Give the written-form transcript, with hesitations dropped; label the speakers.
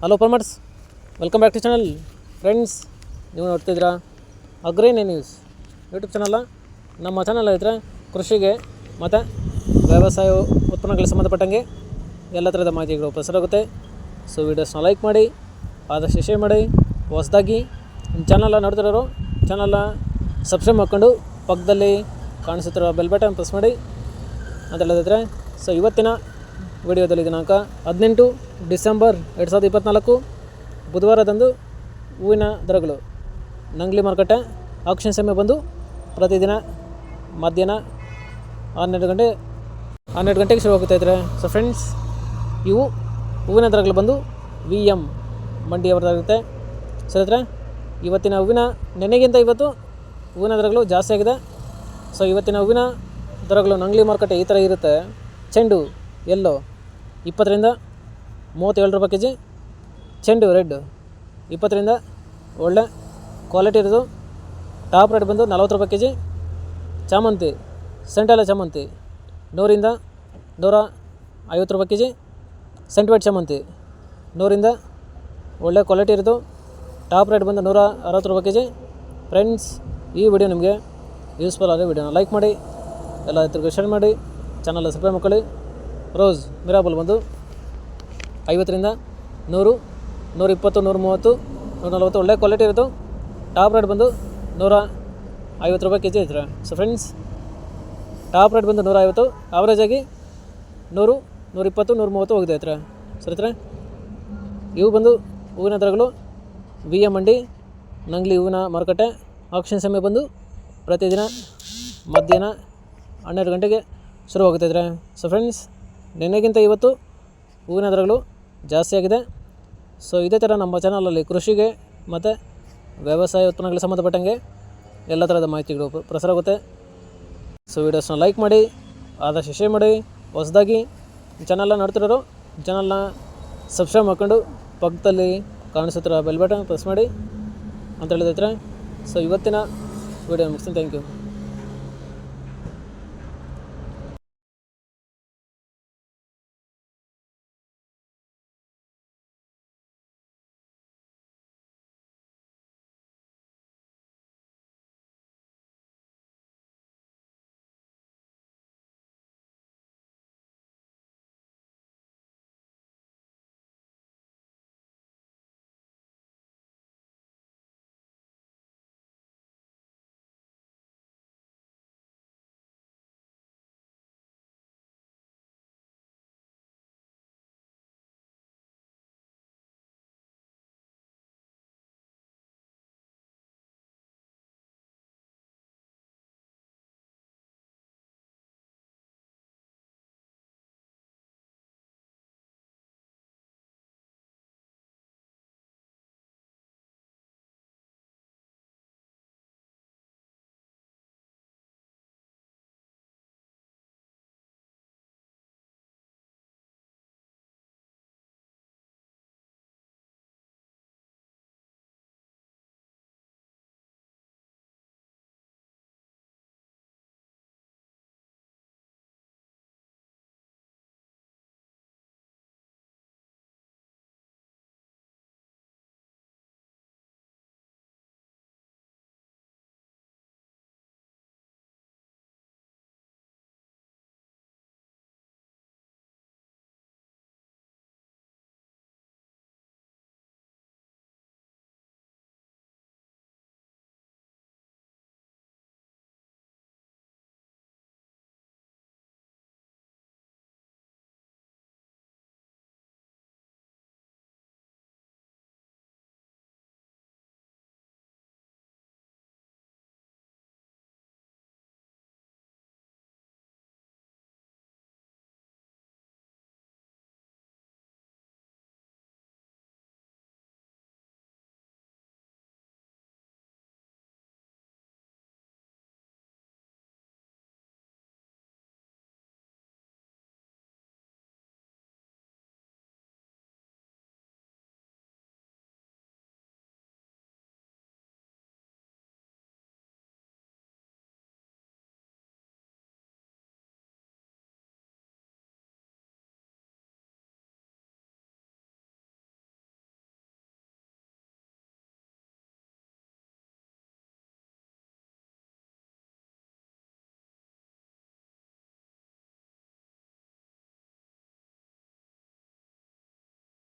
Speaker 1: Hello farmers, welcome back to channel. Friends, ನೀವು ನೋಡ್ತಿದ್ದೀರಾ ಅಗ್ರೇನಿ news YouTube ಚಾನಲ್ಲ. ನಮ್ಮ ಚಾನಲ್ ಇದ್ದರೆ ಕೃಷಿಗೆ ಮತ್ತು ವ್ಯವಸಾಯ ಉತ್ಪನ್ನಗಳಿಗೆ ಸಂಬಂಧಪಟ್ಟಂಗೆ ಎಲ್ಲ ಥರದ ಮಾಹಿತಿಗಳು ಪ್ರಸಾರಾಗುತ್ತೆ. ಸೊ ವೀಡಿಯೋಸ್ನ ಲೈಕ್ ಮಾಡಿ, ಆದಷ್ಟು ಶೇರ್ ಮಾಡಿ. ಹೊಸದಾಗಿ ನಿಮ್ಮ ಚಾನಲ್ನ ನೋಡ್ತಿರೋರು ಚಾನಲ್ನ ಸಬ್ಸ್ಕ್ರೈಬ್ ಮಾಡ್ಕೊಂಡು ಪಕ್ಕದಲ್ಲಿ ಕಾಣಿಸುತ್ತಿರೋ ಬೆಲ್ ಬಟನ್ ಪ್ರೆಸ್ ಮಾಡಿ ಅಂತ ಹೇಳಿದ್ರೆ. ಸೊ ಇವತ್ತಿನ ವಿಡಿಯೋದಲ್ಲಿ ದಿನಾಂಕ 18 ಡಿಸೆಂಬರ್ 2024 ಬುಧವಾರದಂದು ಹೂವಿನ ದರಗಳು ನಂಗ್ಲಿ ಮಾರುಕಟ್ಟೆ ಆಕ್ಷನ್ ಸಮಯ ಬಂದು ಪ್ರತಿದಿನ ಮಧ್ಯಾಹ್ನ 12 ಗಂಟೆಗೆ ಶುರು ಆಗುತ್ತಾಯಿದ್ರೆ. ಸೊ ಫ್ರೆಂಡ್ಸ್, ಇವು ಹೂವಿನ ದರಗಳು ಬಂದು VM ಮಂಡಿಯವರದಾಗುತ್ತೆ. ಸೊ ಇದ್ರೆ ಇವತ್ತಿನ ಹೂವಿನ ನೆನೆಗಿಂತ ಇವತ್ತು ಹೂವಿನ ದರಗಳು ಜಾಸ್ತಿ ಆಗಿದೆ. ಸೊ ಇವತ್ತಿನ ಹೂವಿನ ದರಗಳು ನಂಗ್ಲಿ ಮಾರುಕಟ್ಟೆ ಈ ಥರ ಇರುತ್ತೆ. ಚೆಂಡು ಎಲ್ಲೋ 20 ರಿಂದ 37 ರೂಪಾಯಿ ಕೆ ಜಿ, ಚೆಂಡು ರೆಡ್ 20 ರಿಂದ ಒಳ್ಳೆ ಕ್ವಾಲಿಟಿ ಇರೋದು ಟಾಪ್ ರೇಟ್ ಬಂದು 40 ರೂಪಾಯಿ ಕೆ ಜಿ. ಚಾಮಂತಿ ಸೆಂಟೆಲ್ಲ ಚಾಮಂತಿ 100 ರಿಂದ 150 ರೂಪಾಯಿ ಕೆ ಜಿ. ಸೆಂಟ್ ವೈಟ್ ಚಾಮಂತಿ 100 ರಿಂದ ಒಳ್ಳೆ ಕ್ವಾಲಿಟಿ ಇರೋದು ಟಾಪ್ ರೇಟ್ ಬಂದು 160 ರೂಪಾಯಿ ಕೆ ಜಿ. ಫ್ರೆಂಡ್ಸ್, ಈ ವಿಡಿಯೋ ನಿಮಗೆ ಯೂಸ್ಫುಲ್ ಆದರೆ ವಿಡಿಯೋನ ಲೈಕ್ ಮಾಡಿ, ಎಲ್ಲ ರೈತರಿಗೆ ಶೇರ್ ಮಾಡಿ, ಚಾನಲ್ ಸಬ್ಸ್ಕ್ರೈಬ್ ಮಾಡ್ಕೊಳ್ಳಿ. ರೋಸ್ ಮಿರಾಬಲ್ ಬಂದು 50 ರಿಂದ 100, 120, 130, 140 ಒಳ್ಳೆ ಕ್ವಾಲಿಟಿ ಇರೋದು ಟಾಪ್ ರೇಟ್ ಬಂದು 150 ರೂಪಾಯಿ ಕೆ ಜಿ ಐತ್ರೆ. ಸೊ ಫ್ರೆಂಡ್ಸ್, ಟಾಪ್ ರೇಟ್ ಬಂದು 150, ಆವ್ರೇಜ್ ಆಗಿ 100, 120, 130 ಹೋಗಿದೆ ಐತ್ರೆ. ಸರಿ ಐತ್ರೆ, ಇವು ಬಂದು ಹೂವಿನ ದರಗಳು VM ಮಂಡಿ ನಂಗ್ಲಿ ಹೂವಿನ ಮಾರುಕಟ್ಟೆ ಆಕ್ಷನ್ ಸಮಯ ಬಂದು ಪ್ರತಿದಿನ ಮಧ್ಯಾಹ್ನ 12 ಗಂಟೆಗೆ ಶುರುವಾಗುತ್ತಿದ್ರೆ. ಸೊ ಫ್ರೆಂಡ್ಸ್, ನಿನ್ನೆಗಿಂತ ಇವತ್ತು ಹೂವಿನ ದರಗಳು ಜಾಸ್ತಿ ಆಗಿದೆ. ಸೊ ಇದೇ ಥರ ನಮ್ಮ ಚಾನಲಲ್ಲಿ ಕೃಷಿಗೆ ಮತ್ತು ವ್ಯವಸಾಯ ಉತ್ಪನ್ನಗಳಿಗೆ ಸಂಬಂಧಪಟ್ಟಂಗೆ ಎಲ್ಲ ಥರದ ಮಾಹಿತಿಗಳು ಪ್ರಸಾರ ಆಗುತ್ತೆ. ಸೊ ವೀಡಿಯೋಸ್ನ ಲೈಕ್ ಮಾಡಿ, ಆದಷ್ಟು ಶೇರ್ ಮಾಡಿ. ಹೊಸದಾಗಿ ಚಾನಲ್ನ ನೋಡ್ತಿರೋರು ಚಾನಲ್ನ ಸಬ್ಸ್ಕ್ರೈಬ್ ಮಾಡ್ಕೊಂಡು ಪಕ್ಕದಲ್ಲಿ ಕಾಣಿಸುತ್ತಿರೋ ಬೆಲ್ ಬಟನ್ ಪ್ರೆಸ್ ಮಾಡಿ ಅಂತ ಹೇಳಿದೈತ್ರೆ. ಸೊ ಇವತ್ತಿನ ವಿಡಿಯೋ ಮುಗಿಸ್ತೀನಿ. Thank you.